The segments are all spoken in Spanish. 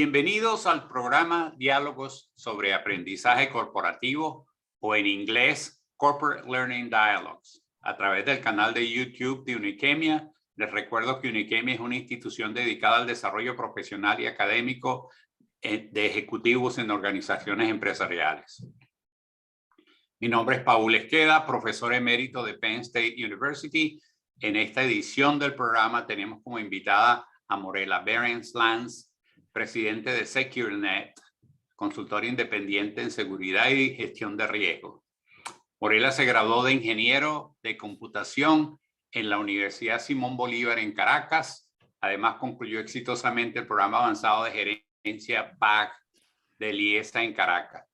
Bienvenidos al programa Diálogos sobre Aprendizaje Corporativo o en inglés Corporate Learning Dialogues a través del canal de YouTube de Unikemia. Les recuerdo que Unikemia es una institución dedicada al desarrollo profesional y académico de ejecutivos en organizaciones empresariales. Mi nombre es Paul Esqueda, profesor emérito de Penn State University. En esta edición del programa tenemos como invitada a Morela Behrens-Lans, presidente de SecureNet, consultor independiente en seguridad y gestión de riesgo. Morela se graduó de ingeniero de computación en la Universidad Simón Bolívar en Caracas. Además, concluyó exitosamente el programa avanzado de gerencia PAC del IESA en Caracas.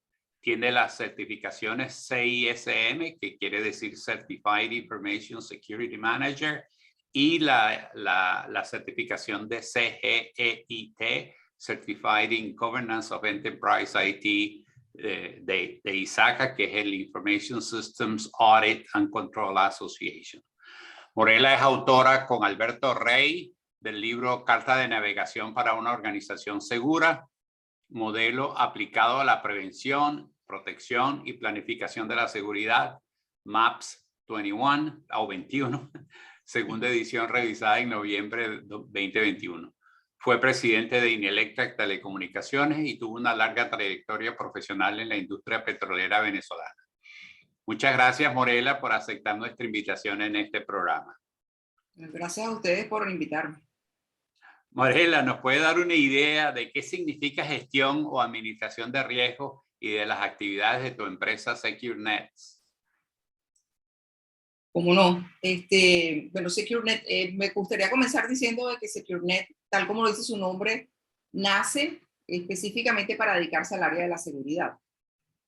Tiene las certificaciones CISM, que quiere decir Certified Information Security Manager, y la certificación de CGEIT, Certified in Governance of Enterprise IT, de ISACA, que es el Information Systems Audit and Control Association. Morela es autora con Alberto Rey del libro Carta de Navegación para una Organización Segura, modelo aplicado a la prevención, protección y planificación de la seguridad, MAPS 21 o 21, segunda edición revisada en noviembre de 2021. Fue presidente de Inelectric Telecomunicaciones y tuvo una larga trayectoria profesional en la industria petrolera venezolana. Muchas gracias, Morela, por aceptar nuestra invitación en este programa. Gracias a ustedes por invitarme. Morela, ¿nos puede dar una idea de qué significa gestión o administración de riesgos y de las actividades de tu empresa SecureNet? ¿Cómo no? Bueno, SecureNet, me gustaría comenzar diciendo de que SecureNet, tal como lo dice su nombre, nace específicamente para dedicarse al área de la seguridad.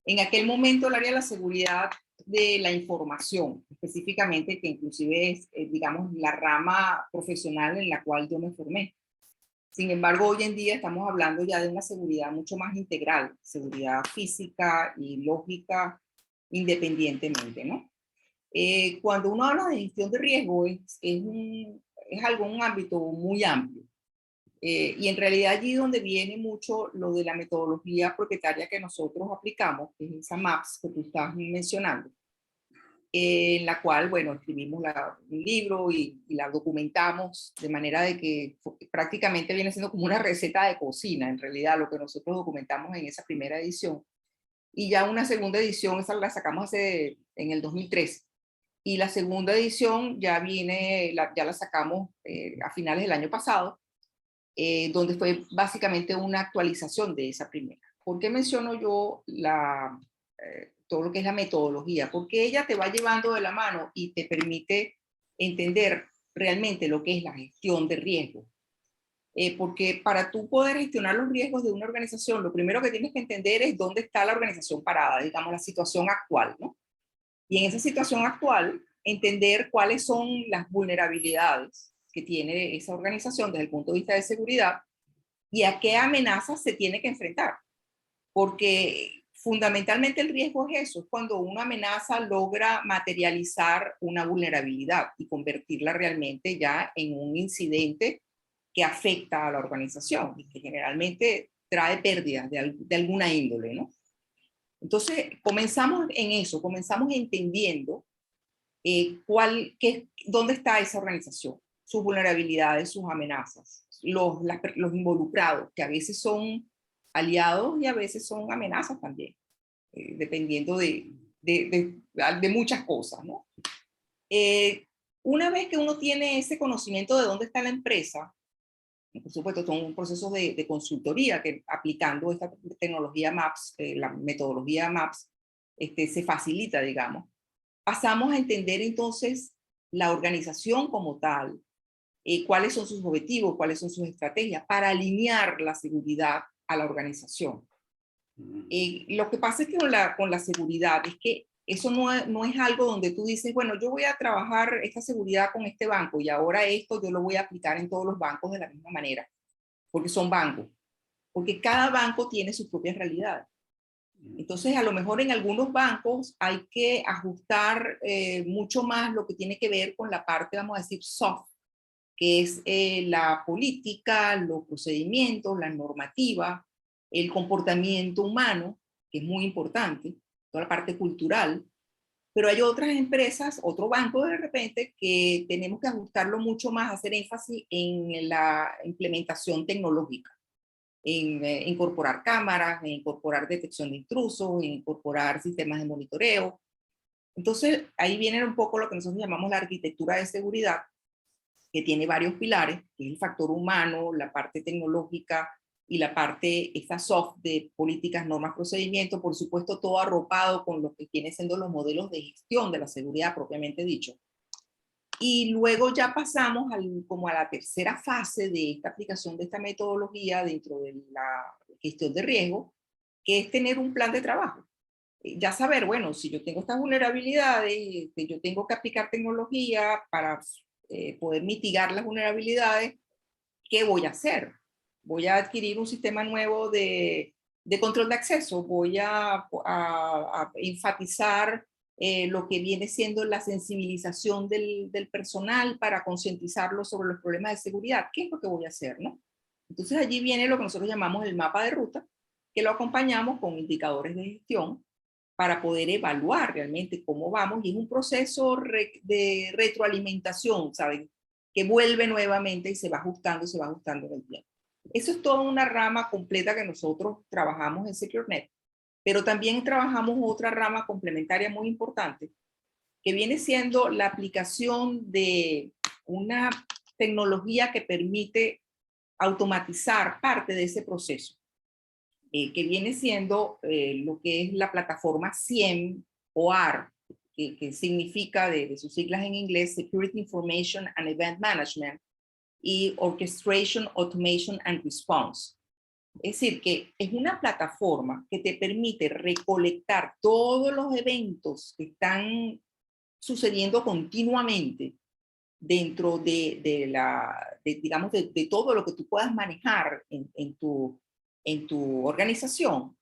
En aquel momento el área de la seguridad de la información, específicamente, que inclusive es, digamos, la rama profesional en la cual yo me formé. Sin embargo, hoy en día estamos hablando ya de una seguridad mucho más integral, seguridad física y lógica independientemente, ¿no? Cuando uno habla de gestión de riesgo es un ámbito muy amplio. Y en realidad allí donde viene mucho lo de la metodología propietaria que nosotros aplicamos, que es esa MAPS que tú estás mencionando, en la cual, bueno, escribimos un libro y la documentamos de manera de que prácticamente viene siendo como una receta de cocina, en realidad, lo que nosotros documentamos en esa primera edición. Y ya una segunda edición, esa la sacamos en el 2013. Y la segunda edición ya ya la sacamos a finales del año pasado, donde fue básicamente una actualización de esa primera. ¿Por qué menciono yo todo lo que es la metodología? Porque ella te va llevando de la mano y te permite entender realmente lo que es la gestión de riesgo. Porque para tú poder gestionar los riesgos de una organización, lo primero que tienes que entender es dónde está la organización parada, digamos, la situación actual, ¿no? Y en esa situación actual, entender cuáles son las vulnerabilidades que tiene esa organización desde el punto de vista de seguridad y a qué amenazas se tiene que enfrentar. Porque fundamentalmente el riesgo es eso, es cuando una amenaza logra materializar una vulnerabilidad y convertirla realmente ya en un incidente que afecta a la organización y que generalmente trae pérdidas de alguna índole, ¿no? Entonces, comenzamos en eso, comenzamos entendiendo dónde está esa organización, sus vulnerabilidades, sus amenazas, los involucrados, que a veces son aliados y a veces son amenazas también, dependiendo de muchas cosas, ¿no? Una vez que uno tiene ese conocimiento de dónde está la empresa, por supuesto, son un proceso de consultoría que aplicando esta tecnología MAPS, la metodología MAPS, se facilita, digamos. Pasamos a entender entonces la organización como tal, cuáles son sus objetivos, cuáles son sus estrategias para alinear la seguridad a la organización. Lo que pasa es que con la seguridad es que eso no es algo donde tú dices, bueno, yo voy a trabajar esta seguridad con este banco y ahora esto yo lo voy a aplicar en todos los bancos de la misma manera, porque son bancos, porque cada banco tiene sus propias realidades. Entonces, a lo mejor en algunos bancos hay que ajustar mucho más lo que tiene que ver con la parte, vamos a decir, soft que es la política, los procedimientos, la normativa, el comportamiento humano, que es muy importante, toda la parte cultural. Pero hay otras empresas, otro banco de repente, que tenemos que ajustarlo mucho más, hacer énfasis en la implementación tecnológica, en incorporar cámaras, en incorporar detección de intrusos, en incorporar sistemas de monitoreo. Entonces, ahí viene un poco lo que nosotros llamamos la arquitectura de seguridad, que tiene varios pilares, que es el factor humano, la parte tecnológica y la parte esta soft de políticas, normas, procedimientos, por supuesto todo arropado con lo que viene siendo los modelos de gestión de la seguridad propiamente dicho. Y luego ya pasamos como a la tercera fase de esta aplicación de esta metodología dentro de la gestión de riesgo, que es tener un plan de trabajo. Ya saber, bueno, si yo tengo estas vulnerabilidades, yo tengo que aplicar tecnología para poder mitigar las vulnerabilidades, ¿qué voy a hacer? Voy a adquirir un sistema nuevo de control de acceso, voy a enfatizar lo que viene siendo la sensibilización del personal para concientizarlo sobre los problemas de seguridad. ¿Qué es lo que voy a hacer, no? Entonces allí viene lo que nosotros llamamos el mapa de ruta, que lo acompañamos con indicadores de gestión para poder evaluar realmente cómo vamos, y es un proceso de retroalimentación, ¿saben? Que vuelve nuevamente y se va ajustando en el tiempo. Eso es toda una rama completa que nosotros trabajamos en SecureNet, pero también trabajamos otra rama complementaria muy importante, que viene siendo la aplicación de una tecnología que permite automatizar parte de ese proceso, que viene siendo lo que es la plataforma SIEM o AR, que significa de sus siglas en inglés, Security Information and Event Management, y Orchestration, Automation and Response. Es decir, que es una plataforma que te permite recolectar todos los eventos que están sucediendo continuamente dentro digamos, de todo lo que tú puedas manejar en tu organización.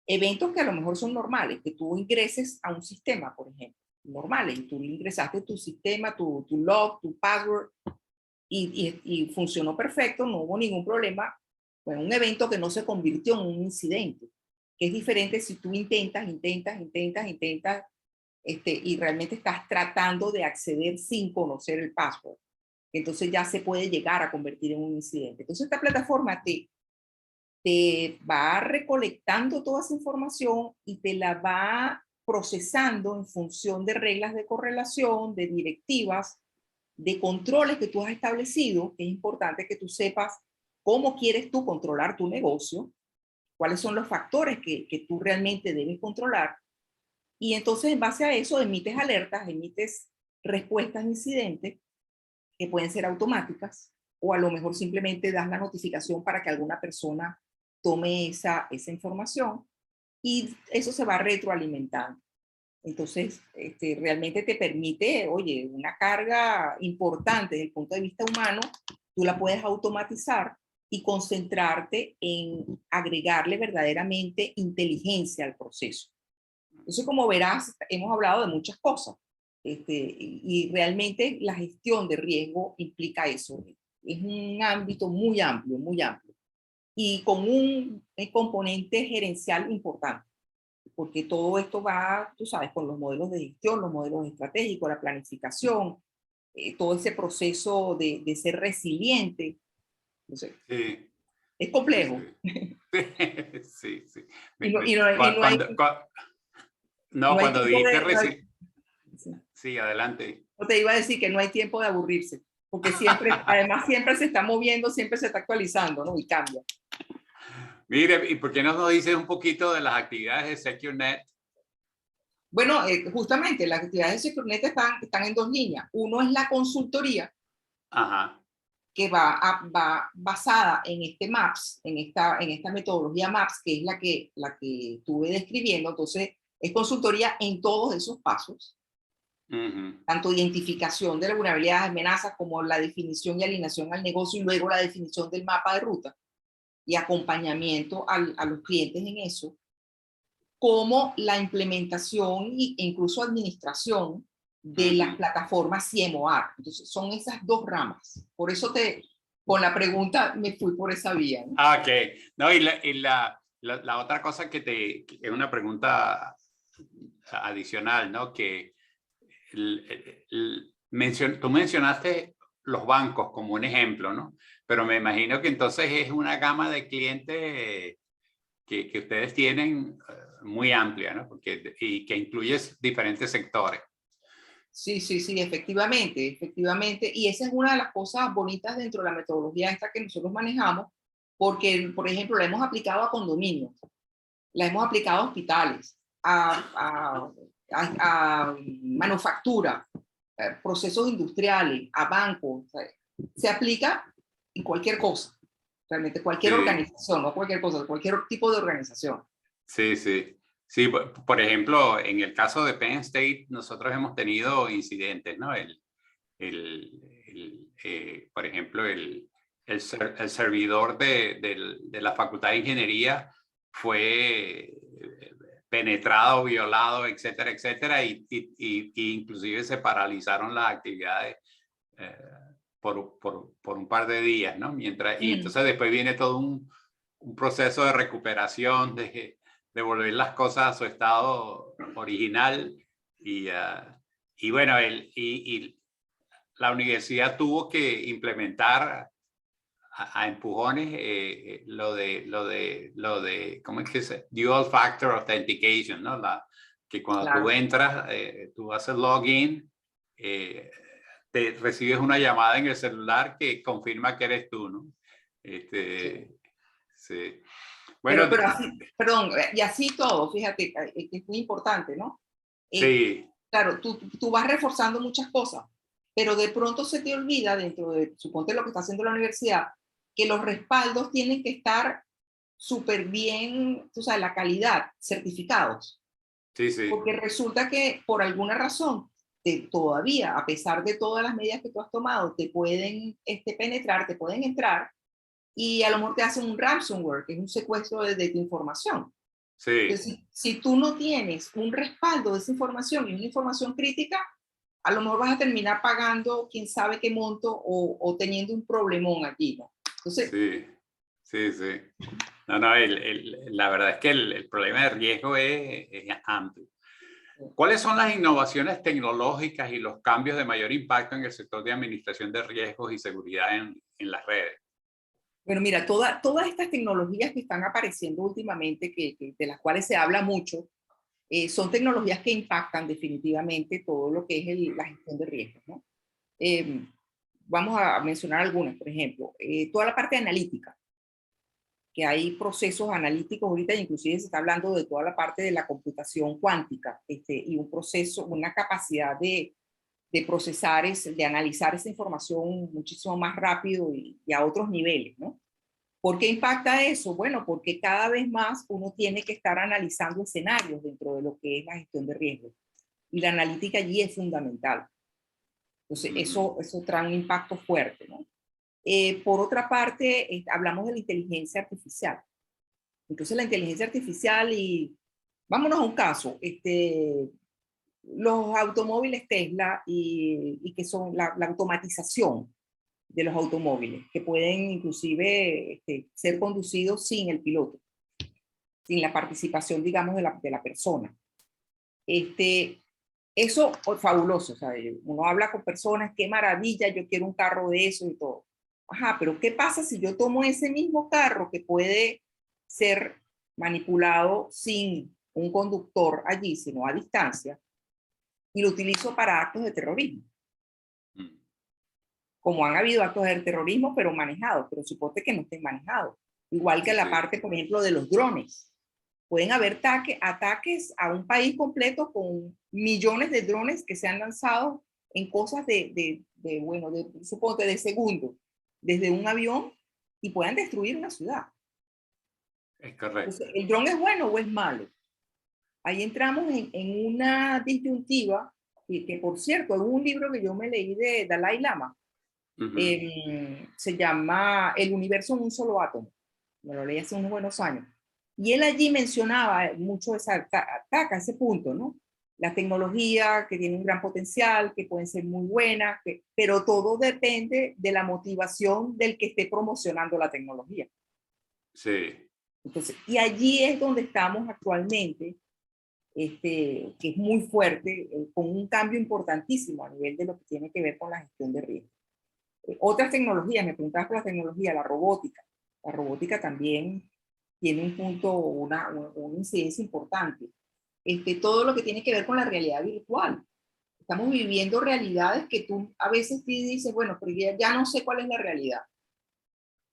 Eventos que a lo mejor son normales, que tú ingreses a un sistema, por ejemplo, normales, y tú ingresaste tu sistema, tu log, tu password, y funcionó perfecto, no hubo ningún problema. Fue un evento que no se convirtió en un incidente, que es diferente si tú intentas, y realmente estás tratando de acceder sin conocer el password. Entonces ya se puede llegar a convertir en un incidente. Entonces esta plataforma te va recolectando toda esa información y te la va procesando en función de reglas de correlación, de directivas, de controles que tú has establecido, que es importante que tú sepas cómo quieres tú controlar tu negocio, cuáles son los factores que tú realmente debes controlar, y entonces en base a eso emites alertas, emites respuestas a incidentes que pueden ser automáticas, o a lo mejor simplemente das la notificación para que alguna persona tome esa información, y eso se va retroalimentando. Entonces, realmente te permite, oye, una carga importante desde el punto de vista humano, tú la puedes automatizar y concentrarte en agregarle verdaderamente inteligencia al proceso. Entonces, como verás, hemos hablado de muchas cosas, y realmente la gestión de riesgo implica eso. Es un ámbito muy amplio, y con un componente gerencial importante, porque todo esto va, tú sabes, con los modelos de gestión, los modelos estratégicos, la planificación, todo ese proceso de ser resiliente. No sé, Sí, es complejo. sí. Sí, sí. Y no hay, No, no hay cuando tiempo dijiste sí. sí, adelante. No te iba a decir que no hay tiempo de aburrirse, porque siempre, además siempre se está moviendo, siempre se está actualizando, ¿no? Y cambia. Mire, ¿y por qué no nos dices un poquito de las actividades de SecureNet? Bueno, justamente las actividades de SecureNet están en dos líneas. Uno es la consultoría, Ajá. que va basada en este MAPS, en esta metodología MAPS, que es la que estuve describiendo. Entonces, es consultoría en todos esos pasos, tanto identificación de la vulnerabilidad, amenazas, como la definición y alineación al negocio, y luego la definición del mapa de ruta y acompañamiento a los clientes en eso, como la implementación e incluso administración de las plataformas CMOR. Entonces, son esas dos ramas. Por eso con la pregunta me fui por esa vía, ¿no? Ah, ok. No, la otra cosa que es una pregunta adicional, ¿no? Que tú mencionaste los bancos como un ejemplo, ¿no? Pero me imagino que entonces es una gama de clientes que ustedes tienen muy amplia, ¿no? Y que incluye diferentes sectores. Sí, sí, sí, efectivamente, efectivamente. Y esa es una de las cosas bonitas dentro de la metodología esta que nosotros manejamos, porque, por ejemplo, la hemos aplicado a condominios, la hemos aplicado a hospitales, a manufactura, procesos industriales, a bancos. O sea, se aplica en cualquier cosa, realmente cualquier organización, no cualquier cosa, cualquier tipo de organización. Sí, sí. Sí, por ejemplo, en el caso de Penn State, nosotros hemos tenido incidentes, ¿no? Por ejemplo, el servidor de la Facultad de Ingeniería fue penetrado, violado, etcétera, etcétera, y inclusive se paralizaron las actividades por un par de días, ¿no? Y entonces después viene todo un proceso de recuperación, de volver las cosas a su estado original. Y bueno, la universidad tuvo que implementar a empujones lo de, ¿cómo es que se? Dual Factor Authentication, ¿no? Que cuando tú entras, tú haces login, te recibes una llamada en el celular que confirma que eres tú, ¿no? Sí. Bueno, pero así, perdón, y así todo, fíjate, que es muy importante, ¿no? Sí. Claro, tú vas reforzando muchas cosas, pero de pronto se te olvida dentro de, suponte lo que está haciendo la universidad, que los respaldos tienen que estar súper bien, tú sabes, la calidad, certificados. Sí, sí. Porque resulta que por alguna razón, todavía, a pesar de todas las medidas que tú has tomado, te pueden penetrar, te pueden entrar, y a lo mejor te hacen un ransomware, que es un secuestro de tu información. Sí. Entonces, si tú no tienes un respaldo de esa información y una información crítica, a lo mejor vas a terminar pagando quién sabe qué monto o teniendo un problemón allí, ¿no? Entonces, sí, sí, sí. No, no, la verdad es que el problema de riesgo es amplio. ¿Cuáles son las innovaciones tecnológicas y los cambios de mayor impacto en el sector de administración de riesgos y seguridad en las redes? bueno, mira, todas estas tecnologías que están apareciendo últimamente, de las cuales se habla mucho, son tecnologías que impactan definitivamente todo lo que es la gestión de riesgos, ¿no? Vamos a mencionar algunas, por ejemplo, toda la parte analítica, que hay procesos analíticos ahorita, inclusive se está hablando de toda la parte de la computación cuántica, y un proceso, una capacidad de procesar, de analizar esa información muchísimo más rápido y a otros niveles, ¿no? ¿Por qué impacta eso? Bueno, porque cada vez más uno tiene que estar analizando escenarios dentro de lo que es la gestión de riesgos. Y la analítica allí es fundamental. Entonces, eso trae un impacto fuerte, ¿no? Por otra parte, hablamos de la inteligencia artificial. Entonces, la inteligencia artificial y vámonos a un caso, los automóviles Tesla y que son la automatización de los automóviles, que pueden inclusive ser conducidos sin el piloto, sin la participación, digamos, de la persona. Eso es fabuloso, o sea, uno habla con personas, qué maravilla, yo quiero un carro de eso y todo. Ajá, pero ¿qué pasa si yo tomo ese mismo carro que puede ser manipulado sin un conductor allí, sino a distancia, y lo utilizo para actos de terrorismo? Como han habido actos de terrorismo, pero manejados, pero suponte que no estén manejados. Igual que la parte, por ejemplo, de los drones. Pueden haber ataques a un país completo con millones de drones que se han lanzado en cosas suponte, de segundos, desde un avión, y puedan destruir una ciudad. Es correcto. Entonces, ¿el dron es bueno o es malo? Ahí entramos en una disyuntiva, que por cierto, en un libro que yo me leí de Dalai Lama, se llama El universo en un solo átomo. Me lo leí hace unos buenos años. Y él allí mencionaba mucho ataca ese punto, ¿no? la tecnología, que tiene un gran potencial, que pueden ser muy buenas, pero todo depende de la motivación del que esté promocionando la tecnología. Sí. Entonces, y allí es donde estamos actualmente, que es muy fuerte, con un cambio importantísimo a nivel de lo que tiene que ver con la gestión de riesgo. Otras tecnologías, me preguntabas por la tecnología, la robótica. La robótica también tiene un punto, una incidencia importante. Todo lo que tiene que ver con la realidad virtual. Estamos viviendo realidades que tú a veces te dices, bueno, pero ya no sé cuál es la realidad.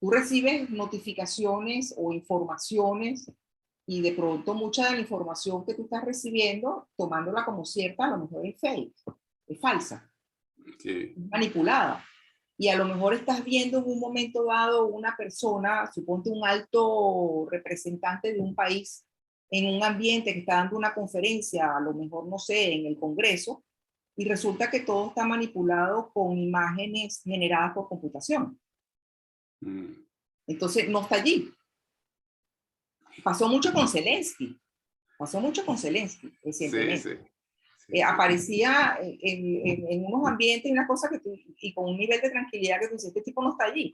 Tú recibes notificaciones o informaciones y de pronto mucha de la información que tú estás recibiendo, tomándola como cierta, a lo mejor es fake, es falsa, Sí. es manipulada. Y a lo mejor estás viendo en un momento dado una persona, suponte un alto representante de un país, en un ambiente que está dando una conferencia, a lo mejor, no sé, en el Congreso, y resulta que todo está manipulado con imágenes generadas por computación. Entonces, no está allí. Pasó mucho con Zelensky. Pasó mucho con Zelensky Sí, recientemente. sí. Sí, sí. Aparecía en unos ambientes y una cosa que tú, y con un nivel de tranquilidad que tú dices, este tipo no está allí.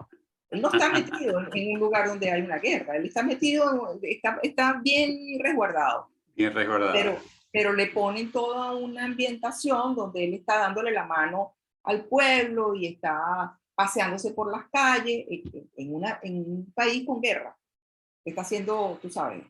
Él no está metido en un lugar donde hay una guerra. Él está metido, está bien resguardado. Bien recordada. Pero le ponen toda una ambientación donde él está dándole la mano al pueblo y está paseándose por las calles en un país con guerra. Está haciendo, tú sabes.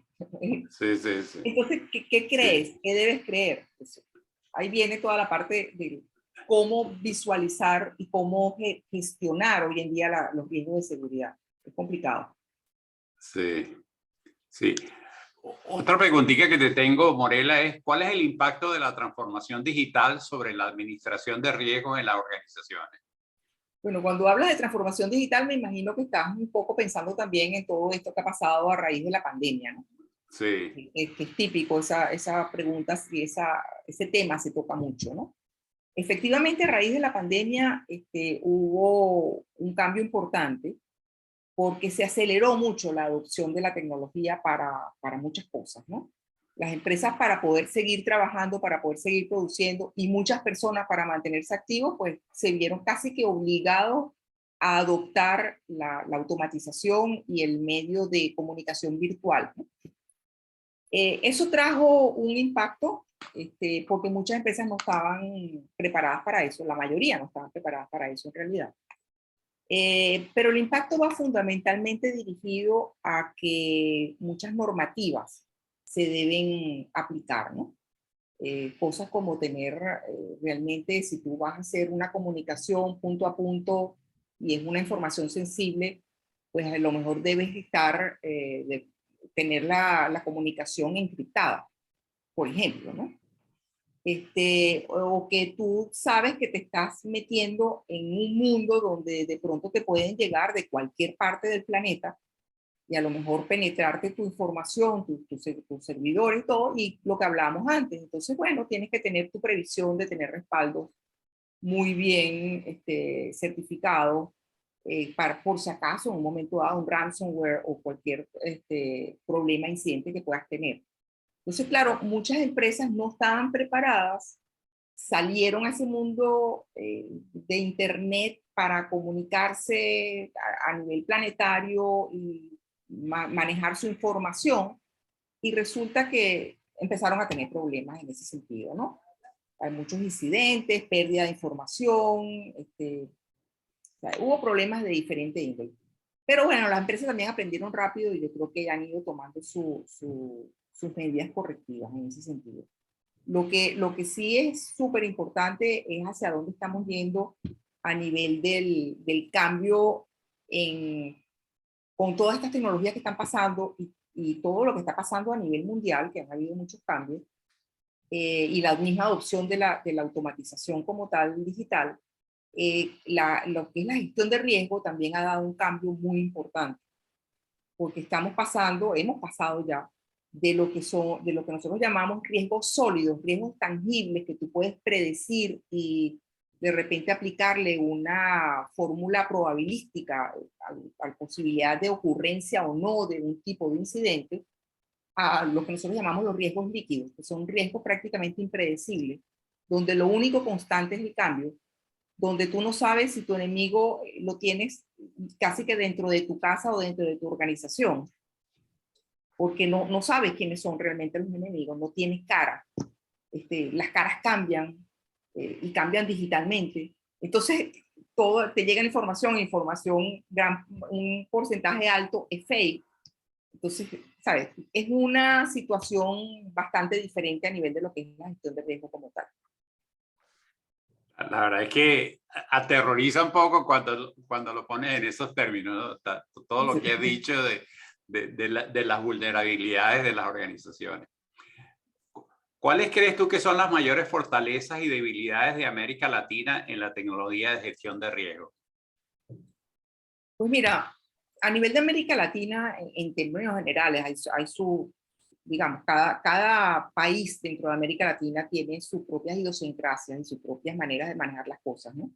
Sí, sí, sí. Entonces, ¿qué crees? Sí. ¿Qué debes creer? Pues, ahí viene toda la parte de cómo visualizar y cómo gestionar hoy en día los riesgos de seguridad. Es complicado. Sí, sí. Otra preguntita que te tengo, Morela, es ¿cuál es el impacto de la transformación digital sobre la administración de riesgos en las organizaciones? Bueno, cuando hablas de transformación digital, me imagino que estás un poco pensando también en todo esto que ha pasado a raíz de la pandemia, ¿no? Sí, Es típico esa pregunta, y ese tema se toca mucho, ¿no? Efectivamente, a raíz de la pandemia hubo un cambio importante porque se aceleró mucho la adopción de la tecnología para muchas cosas, ¿no? Las empresas para poder seguir trabajando, para poder seguir produciendo y muchas personas para mantenerse activos, pues se vieron casi que obligados a adoptar la automatización y el medio de comunicación virtual, ¿no? Eso trajo un impacto porque muchas empresas no estaban preparadas para eso, la mayoría no estaban preparadas para eso en realidad. Pero el impacto va fundamentalmente dirigido a que muchas normativas se deben aplicar, ¿no? Cosas como tener realmente, si tú vas a hacer una comunicación punto a punto y es una información sensible, pues a lo mejor debes tener la comunicación encriptada, por ejemplo, ¿no? O que tú sabes que te estás metiendo en un mundo donde de pronto te pueden llegar de cualquier parte del planeta y a lo mejor penetrarte tu información, tu servidor y todo, y lo que hablábamos antes. Entonces, bueno, tienes que tener tu previsión de tener respaldos muy bien certificados para, por si acaso, en un momento dado, un ransomware o cualquier problema, incidente que puedas tener. Entonces, claro, muchas empresas no estaban preparadas, salieron a ese mundo de Internet para comunicarse a nivel planetario y manejar su información, y resulta que empezaron a tener problemas en ese sentido, ¿no? Hay muchos incidentes, pérdida de información, o sea, hubo problemas de diferente índole. Pero bueno, las empresas también aprendieron rápido y yo creo que han ido tomando sus medidas correctivas en ese sentido. Lo que sí es súper importante es hacia dónde estamos yendo a nivel del cambio con todas estas tecnologías que están pasando y todo lo que está pasando a nivel mundial, que han habido muchos cambios, y la misma adopción de la automatización como tal digital, lo que es la gestión de riesgo también ha dado un cambio muy importante, porque hemos pasado ya de lo que nosotros llamamos riesgos sólidos, riesgos tangibles que tú puedes predecir y de repente aplicarle una fórmula probabilística a la posibilidad de ocurrencia o no de un tipo de incidente, a lo que nosotros llamamos los riesgos líquidos, que son riesgos prácticamente impredecibles, donde lo único constante es el cambio, donde tú no sabes si tu enemigo lo tienes casi que dentro de tu casa o dentro de tu organización, porque no sabes quiénes son realmente los enemigos, no tienes cara. Las caras cambian y cambian digitalmente. Entonces, todo, te llega información, un porcentaje alto es fake. Entonces, ¿sabes? Es una situación bastante diferente a nivel de lo que es la gestión de riesgo como tal. La verdad es que aterroriza un poco cuando lo pones en esos términos, ¿no? Todo lo que has dicho de las vulnerabilidades de las organizaciones. ¿Cuáles crees tú que son las mayores fortalezas y debilidades de América Latina en la tecnología de gestión de riesgo? Pues mira, a nivel de América Latina, en términos generales, hay su, digamos, cada país dentro de América Latina tiene sus propias idiosincrasias y sus propias maneras de manejar las cosas, ¿no?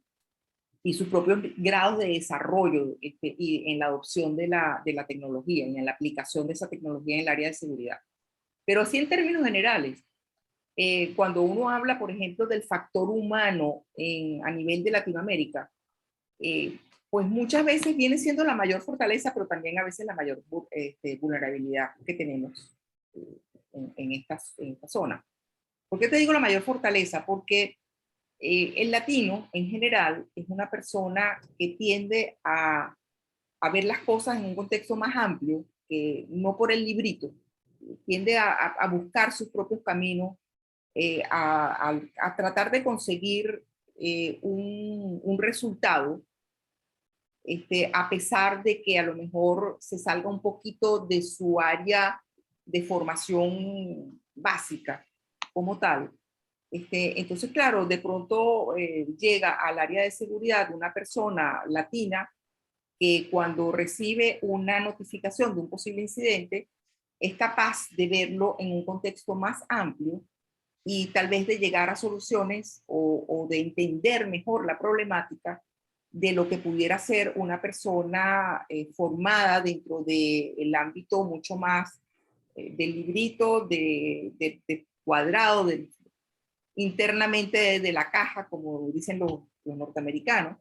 Y sus propios grados de desarrollo y en la adopción de la tecnología y en la aplicación de esa tecnología en el área de seguridad. Pero así en términos generales, cuando uno habla, por ejemplo, del factor humano a nivel de Latinoamérica, pues muchas veces viene siendo la mayor fortaleza, pero también a veces la mayor vulnerabilidad que tenemos en esta zona. ¿Por qué te digo la mayor fortaleza? Porque el latino en general es una persona que tiende a ver las cosas en un contexto más amplio, que no por el librito, tiende a buscar sus propios caminos, a tratar de conseguir un resultado, a pesar de que a lo mejor se salga un poquito de su área de formación básica como tal. Entonces, claro, de pronto llega al área de seguridad una persona latina que cuando recibe una notificación de un posible incidente, es capaz de verlo en un contexto más amplio y tal vez de llegar a soluciones o de entender mejor la problemática de lo que pudiera ser una persona formada dentro del ámbito mucho más del librito, de cuadrado, internamente de la caja, como dicen los norteamericanos,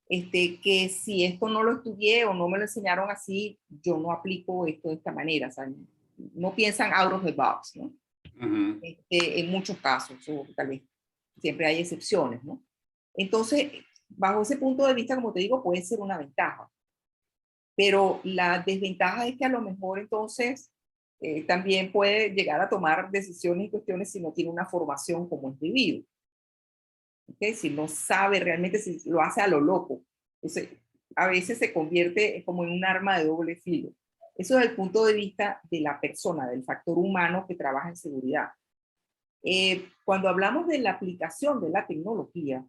que si esto no lo estudié o no me lo enseñaron así, yo no aplico esto de esta manera. O sea, no piensan out of the box, ¿no? Uh-huh. En muchos casos, o tal vez siempre hay excepciones, ¿no? Entonces, bajo ese punto de vista, como te digo, puede ser una ventaja. Pero la desventaja es que a lo mejor entonces también puede llegar a tomar decisiones y cuestiones si no tiene una formación como es debido. ¿Okay? Si no sabe realmente, si lo hace a lo loco. Entonces, a veces se convierte como en un arma de doble filo. Eso es el punto de vista de la persona, del factor humano que trabaja en seguridad. Cuando hablamos de la aplicación de la tecnología,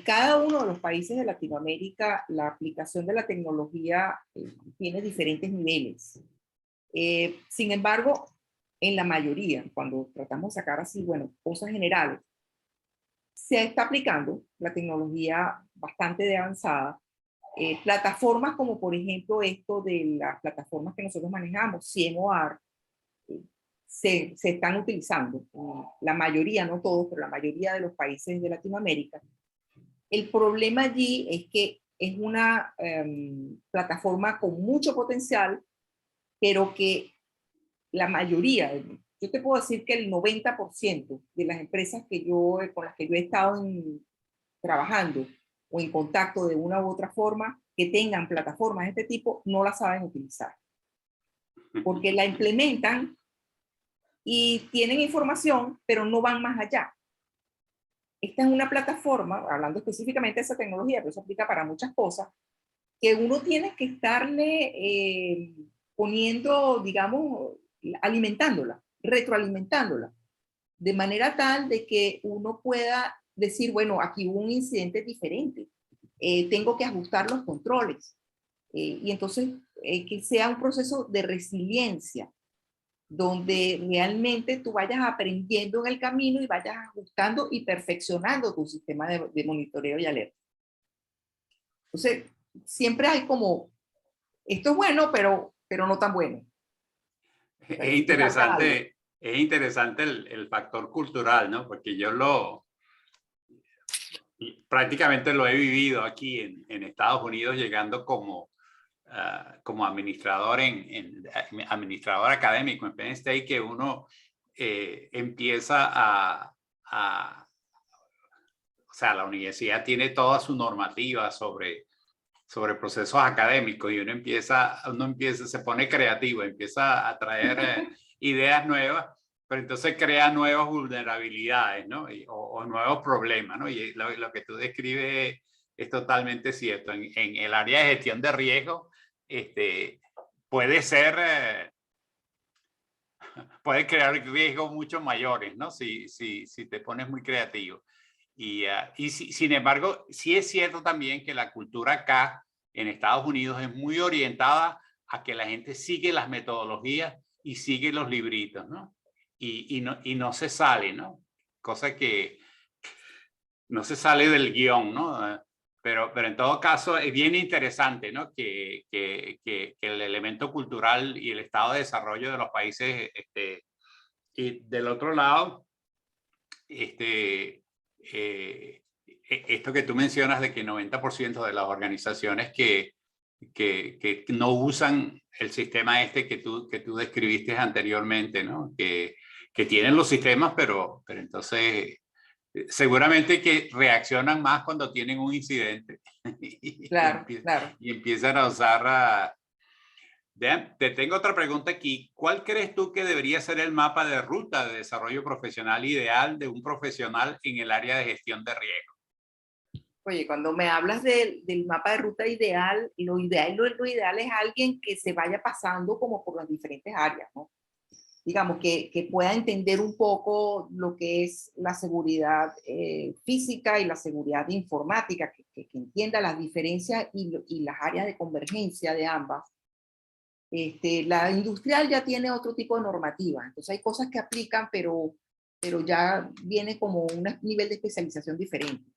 cada uno de los países de Latinoamérica, la aplicación de la tecnología tiene diferentes niveles. Sin embargo, en la mayoría, cuando tratamos de sacar así, bueno, cosas generales, se está aplicando la tecnología bastante de avanzada. Plataformas como por ejemplo esto de las plataformas que nosotros manejamos, CMOR, se están utilizando. La mayoría, no todos, pero la mayoría de los países de Latinoamérica. El problema allí es que es una plataforma con mucho potencial, pero que la mayoría, yo te puedo decir que el 90% de las empresas con las que yo he estado trabajando o en contacto de una u otra forma, que tengan plataformas de este tipo, no la saben utilizar. Porque la implementan y tienen información, pero no van más allá. Esta es una plataforma, hablando específicamente de esa tecnología, pero eso aplica para muchas cosas, que uno tiene que estarle poniendo, digamos, alimentándola, retroalimentándola, de manera tal de que uno pueda decir, bueno, aquí hubo un incidente diferente, tengo que ajustar los controles, y entonces que sea un proceso de resiliencia, donde realmente tú vayas aprendiendo en el camino y vayas ajustando y perfeccionando tu sistema de monitoreo y alerta. Entonces, siempre hay como, esto es bueno, pero no tan bueno. Es interesante el factor cultural, ¿no? Porque yo prácticamente lo he vivido aquí en Estados Unidos, llegando como administrador administrador académico en Penn State, que uno empieza o sea, la universidad tiene toda su normativa sobre procesos académicos y se pone creativo, empieza a traer ideas nuevas, pero entonces crea nuevas vulnerabilidades, ¿no? O nuevos problemas, ¿no? Y lo que tú describes es totalmente cierto. En el área de gestión de riesgo, puede puede crear riesgos mucho mayores, ¿no? Si te pones muy creativo. Sin embargo, sí es cierto también que la cultura acá en Estados Unidos es muy orientada a que la gente sigue las metodologías y sigue los libritos, ¿no? Y no se sale, ¿no? Cosa que no se sale del guión, ¿no? Pero en todo caso es bien interesante, ¿no? Que el elemento cultural y el estado de desarrollo de los países, y del otro lado, esto que tú mencionas de que 90% de las organizaciones que no usan el sistema que tú describiste anteriormente, ¿no? Que tienen los sistemas, pero entonces seguramente que reaccionan más cuando tienen un incidente Claro, claro. y empiezan a usar. Te tengo otra pregunta aquí. ¿Cuál crees tú que debería ser el mapa de ruta de desarrollo profesional ideal de un profesional en el área de gestión de riesgo? Oye, cuando me hablas del mapa de ruta ideal, lo ideal es alguien que se vaya pasando como por las diferentes áreas, ¿no? Digamos, que pueda entender un poco lo que es la seguridad física y la seguridad informática, que entienda las diferencias y las áreas de convergencia de ambas. La industrial ya tiene otro tipo de normativa, entonces hay cosas que aplican, pero ya viene como un nivel de especialización diferente.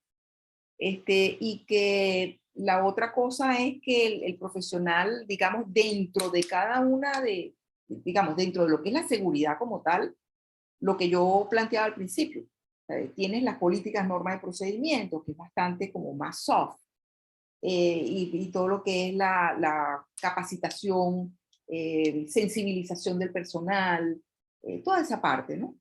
Y que la otra cosa es que el profesional, digamos, dentro de cada una digamos, dentro de lo que es la seguridad como tal, lo que yo planteaba al principio, tienes las políticas, normas de procedimiento, que es bastante como más soft, y todo lo que es la capacitación, sensibilización del personal, toda esa parte, ¿no?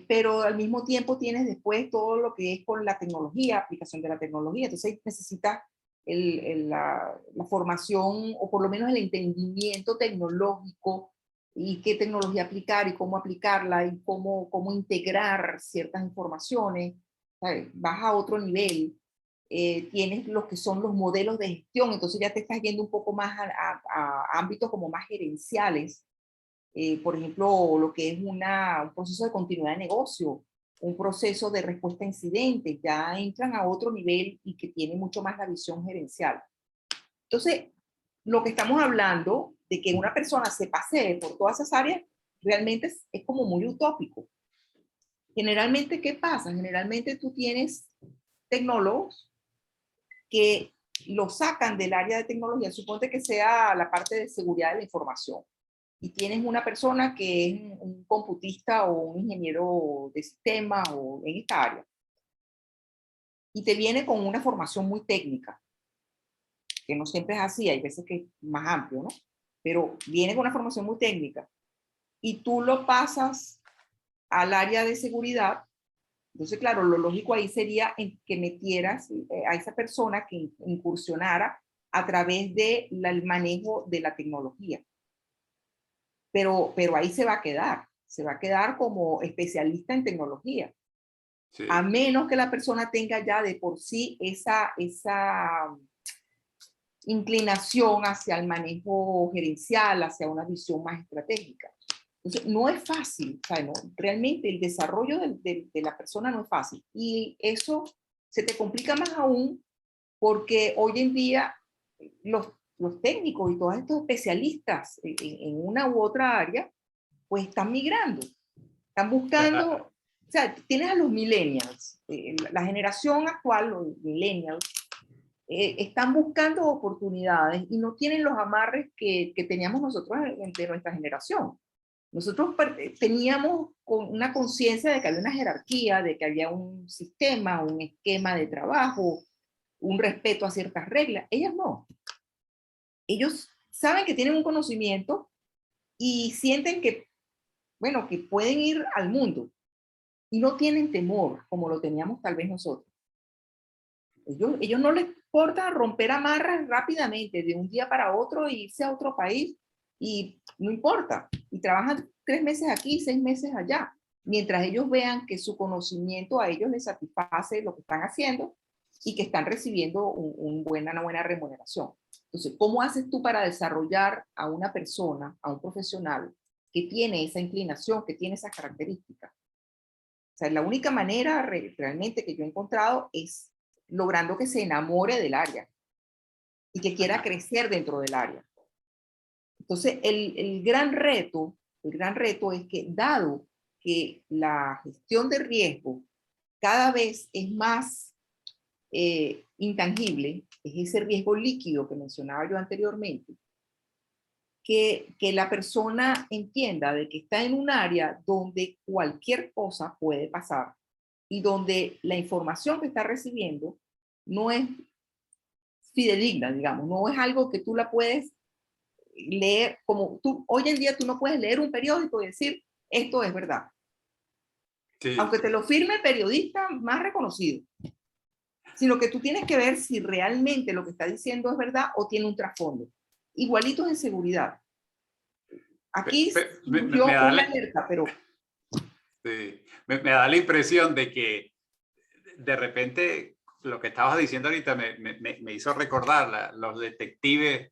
Pero al mismo tiempo tienes después todo lo que es con la tecnología, aplicación de la tecnología. Entonces necesitas la formación o por lo menos el entendimiento tecnológico y qué tecnología aplicar y cómo aplicarla y cómo integrar ciertas informaciones. ¿Sabes? Vas a otro nivel. Tienes lo que son los modelos de gestión, entonces ya te estás yendo un poco más a ámbitos como más gerenciales. Por ejemplo, lo que es un proceso de continuidad de negocio, un proceso de respuesta a incidentes, ya entran a otro nivel y que tiene mucho más la visión gerencial. Entonces, lo que estamos hablando de que una persona se pase por todas esas áreas, realmente es como muy utópico. Generalmente, ¿qué pasa? Generalmente tú tienes tecnólogos que lo sacan del área de tecnología, suponte que sea la parte de seguridad de la información, y tienes una persona que es un computista o un ingeniero de sistemas o en esta área, y te viene con una formación muy técnica, que no siempre es así, hay veces que es más amplio, ¿no? Pero viene con una formación muy técnica, y tú lo pasas al área de seguridad. Entonces, claro, lo lógico ahí sería que metieras a esa persona que incursionara a través del manejo de la tecnología. Pero ahí se va a quedar como especialista en tecnología. Sí. A menos que la persona tenga ya de por sí esa inclinación hacia el manejo gerencial, hacia una visión más estratégica. Entonces, no es fácil, o sea, ¿no? Realmente el desarrollo de la persona no es fácil. Y eso se te complica más aún porque hoy en día los técnicos y todos estos especialistas en una u otra área, pues están migrando, están buscando, o sea, tienes a los millennials, la generación actual, los millennials, están buscando oportunidades y no tienen los amarres que teníamos nosotros de nuestra generación. Nosotros teníamos una conciencia de que había una jerarquía, de que había un sistema, un esquema de trabajo, un respeto a ciertas reglas. Ellas no. Ellos saben que tienen un conocimiento y sienten que, bueno, que pueden ir al mundo y no tienen temor como lo teníamos tal vez nosotros. Ellos no les importa romper amarras rápidamente de un día para otro e irse a otro país y no importa. Y trabajan 3 meses aquí, 6 meses allá, mientras ellos vean que su conocimiento a ellos les satisface lo que están haciendo y que están recibiendo una buena remuneración. Entonces, ¿cómo haces tú para desarrollar a una persona, a un profesional que tiene esa inclinación, que tiene esas características? O sea, la única manera realmente que yo he encontrado es logrando que se enamore del área y que quiera crecer dentro del área. Entonces, el gran reto es que, dado que la gestión de riesgo cada vez es más intangible, es ese riesgo líquido que mencionaba yo anteriormente, que la persona entienda de que está en un área donde cualquier cosa puede pasar y donde la información que está recibiendo no es fidedigna, digamos, no es algo que tú la puedes leer, como tú, hoy en día tú no puedes leer un periódico y decir, esto es verdad. Sí, Aunque te lo firme el periodista más reconocido, sino que tú tienes que ver si realmente lo que está diciendo es verdad o tiene un trasfondo. Igualitos en seguridad. Aquí surgió me da una alerta, pero... sí, me da la impresión de que de repente lo que estabas diciendo ahorita me hizo recordar los detectives,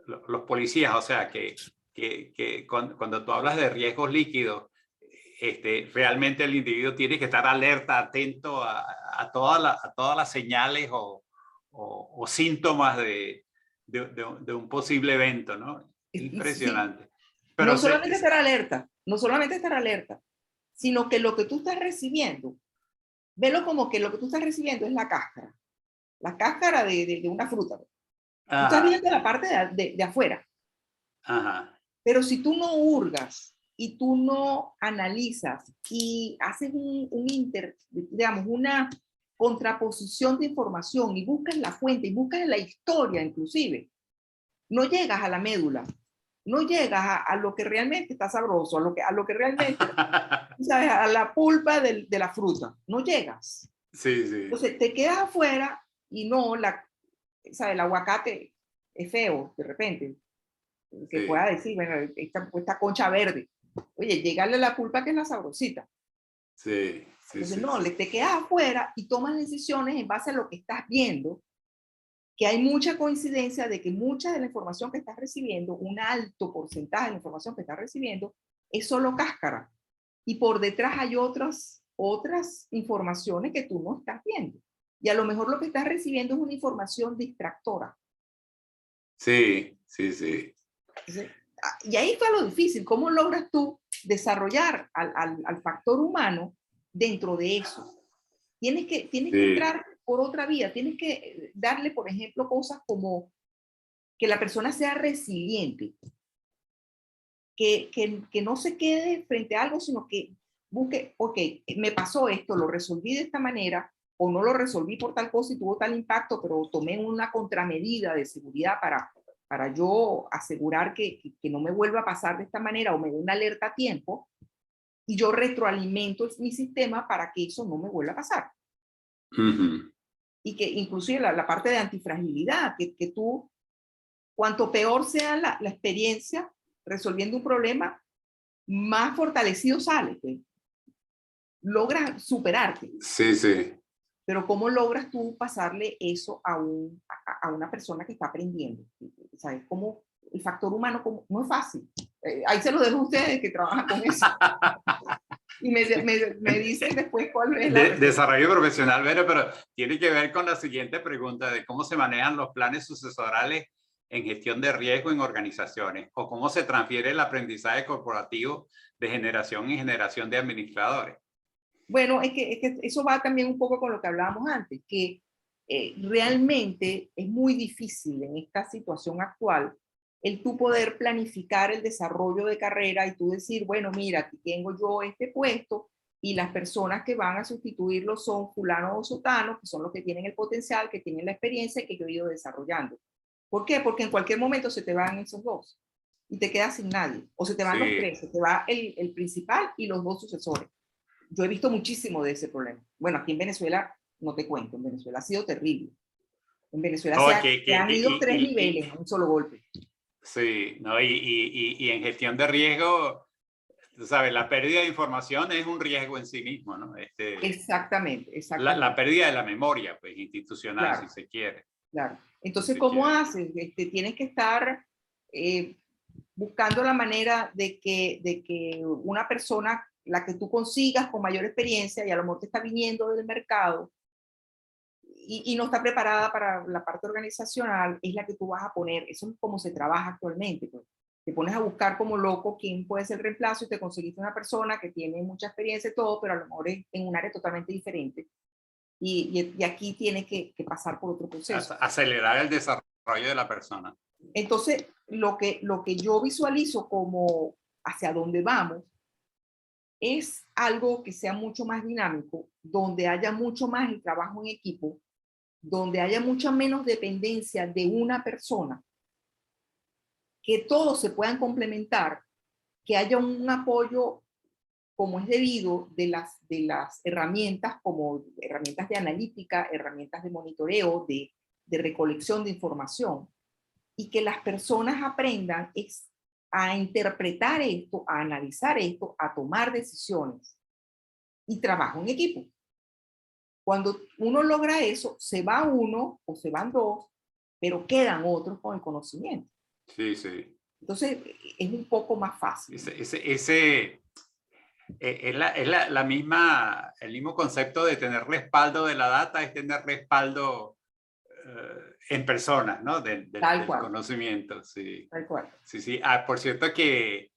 los policías, o sea, que cuando tú hablas de riesgos líquidos, realmente el individuo tiene que estar alerta, atento a todas las señales o síntomas de un posible evento, ¿no? Sí, Impresionante. Pero no solamente estar alerta, no solamente estar alerta, sino que lo que tú estás recibiendo, velo como que lo que tú estás recibiendo es la cáscara de una fruta. Tú estás ajá, viendo la parte de afuera, ajá, pero si tú no hurgas y tú no analizas y haces digamos, una contraposición de información y buscas la fuente y buscas la historia inclusive, no llegas a la médula, no llegas a lo que realmente está sabroso, a lo que realmente, ¿sabes? A la pulpa de la fruta, no llegas. sí, sí, Entonces te quedas afuera y no, ¿sabes? El aguacate es feo de repente, que pueda sí, decir, bueno, esta concha verde. Oye, llegarle la pulpa que es la sabrosita. sí, sí, Entonces, sí, no, sí. te quedas afuera y tomas decisiones en base a lo que estás viendo, que hay mucha coincidencia de que mucha de la información que estás recibiendo, un alto porcentaje de la información que estás recibiendo, es solo cáscara. Y por detrás hay otras informaciones que tú no estás viendo. Y a lo mejor lo que estás recibiendo es una información distractora. Sí, sí, sí. Entonces, y ahí está lo difícil. ¿Cómo logras tú desarrollar al factor humano dentro de eso? Tienes que Sí, entrar por otra vía. Tienes que darle, por ejemplo, cosas como que la persona sea resiliente, que no se quede frente a algo, sino que busque, ok, me pasó esto, lo resolví de esta manera, o no lo resolví por tal cosa y tuvo tal impacto, pero tomé una contramedida de seguridad para yo asegurar que no me vuelva a pasar de esta manera o me dé una alerta a tiempo, y yo retroalimento mi sistema para que eso no me vuelva a pasar. ujú, Y que inclusive la parte de antifragilidad, que tú, cuanto peor sea la experiencia resolviendo un problema, más fortalecido sales, pues. Logras superarte, sí, sí, pero ¿cómo logras tú pasarle eso a una persona que está aprendiendo? ¿Sabes? ¿Cómo el factor humano no es fácil? Ahí se lo dejo a ustedes que trabajan con eso. Y me dicen después cuál es la receta. desarrollo profesional, pero tiene que ver con la siguiente pregunta de cómo se manejan los planes sucesorales en gestión de riesgo en organizaciones o cómo se transfiere el aprendizaje corporativo de generación en generación de administradores. Bueno, es que eso va también un poco con lo que hablábamos antes, que realmente es muy difícil en esta situación actual el tú poder planificar el desarrollo de carrera y tú decir, bueno, mira, aquí tengo yo este puesto y las personas que van a sustituirlo son fulano o sotano, que son los que tienen el potencial, que tienen la experiencia y que yo he ido desarrollando. ¿Por qué? Porque en cualquier momento se te van esos dos y te quedas sin nadie. O se te van los tres, se te va el principal y los dos sucesores. Yo he visto muchísimo de ese problema. Bueno, aquí en Venezuela, no te cuento, en Venezuela ha sido terrible. En Venezuela se han ido tres niveles en un solo golpe. Sí, ¿no? Y en gestión de riesgo, tú sabes, la pérdida de información es un riesgo en sí mismo, ¿no? Exactamente. La pérdida de la memoria, pues, institucional, claro, si se quiere. Claro. Entonces, ¿cómo haces? Tienes que estar buscando la manera de que una persona, la que tú consigas con mayor experiencia y a lo mejor te está viniendo del mercado y no está preparada para la parte organizacional, es la que tú vas a poner. Eso es como se trabaja actualmente. Pues. Te pones a buscar como loco quién puede ser el reemplazo y te conseguiste una persona que tiene mucha experiencia y todo, pero a lo mejor es en un área totalmente diferente. Y aquí tiene que pasar por otro proceso. Acelerar el desarrollo de la persona. Entonces, lo que yo visualizo como hacia dónde vamos es algo que sea mucho más dinámico, donde haya mucho más el trabajo en equipo, donde haya mucha menos dependencia de una persona, que todos se puedan complementar, que haya un apoyo como es debido de las herramientas, como herramientas de analítica, herramientas de monitoreo, de recolección de información, y que las personas aprendan a interpretar esto, a analizar esto, a tomar decisiones y trabajo en equipo. Cuando uno logra eso, se va uno o se van dos, pero quedan otros con el conocimiento. Sí, sí. Entonces, es un poco más fácil. Es la misma, el mismo concepto de tener respaldo de la data, es tener respaldo en personas, ¿no? Del conocimiento. Sí. Tal cual. Sí, sí. Por cierto que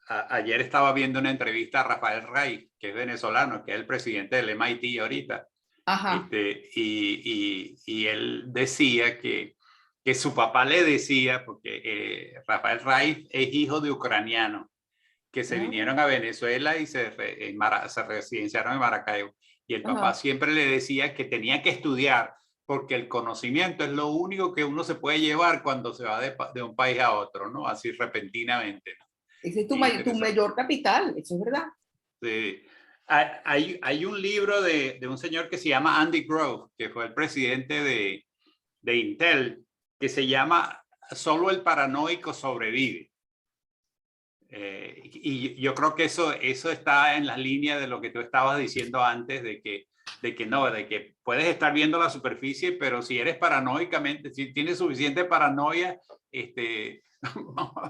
ayer estaba viendo una entrevista a Rafael Rey, que es venezolano, que es el presidente del MIT ahorita. Ajá. Y él decía que su papá le decía, porque Rafael Rey es hijo de ucraniano, que se vinieron a Venezuela y se residenciaron en Maracaibo. Y el papá siempre le decía que tenía que estudiar, porque el conocimiento es lo único que uno se puede llevar cuando se va de un país a otro, ¿no? Así repentinamente, ¿no? Ese es tu mayor capital, eso es verdad. Sí. Hay un libro de un señor que se llama Andy Grove, que fue el presidente de Intel, que se llama Solo el paranoico sobrevive. Y yo creo que eso está en la línea de lo que tú estabas diciendo antes, de que puedes estar viendo la superficie, pero si eres paranoicamente, si tienes suficiente paranoia,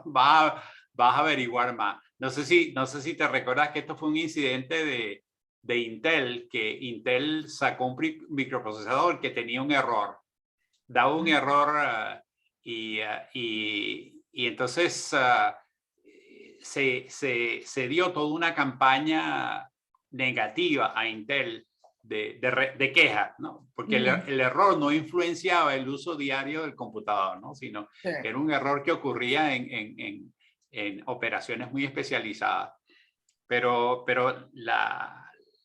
vas a averiguar más. No sé si te recuerdas que esto fue un incidente de Intel, que Intel sacó un microprocesador que tenía un error, daba un error y entonces se dio toda una campaña negativa a Intel de queja, ¿no? Porque el error no influenciaba el uso diario del computador, ¿no? Sino que era un error que ocurría en operaciones muy especializadas. Pero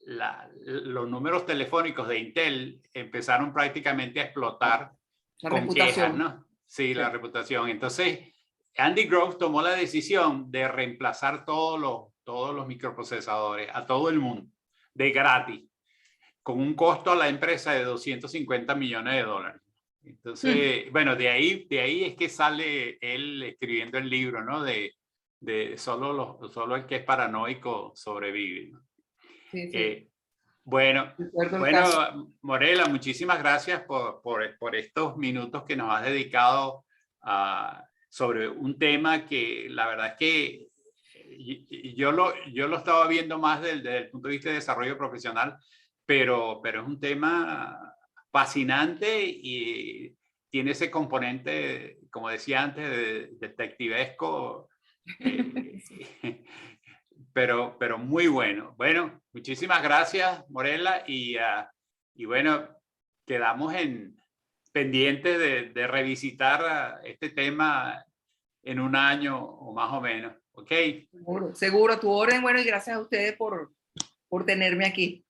los números telefónicos de Intel empezaron prácticamente a explotar con quejas, ¿no? Sí, la reputación. Entonces, Andy Grove tomó la decisión de reemplazar todos los microprocesadores a todo el mundo de gratis, con un costo a la empresa de $250 millones. Entonces, bueno, de ahí es que sale él escribiendo el libro, ¿no? De solo el que es paranoico sobrevive, ¿no? Sí. Bueno, Morela, muchísimas gracias por estos minutos que nos has dedicado sobre un tema que la verdad es que yo lo estaba viendo más desde el punto de vista de desarrollo profesional, pero es un tema fascinante y tiene ese componente, como decía antes, de detectivesco. Pero muy bueno. Bueno, muchísimas gracias, Morela, y bueno, quedamos pendientes de revisitar este tema en un año o más o menos. ¿Ok? Seguro, seguro, tu orden, bueno, y gracias a ustedes por tenerme aquí.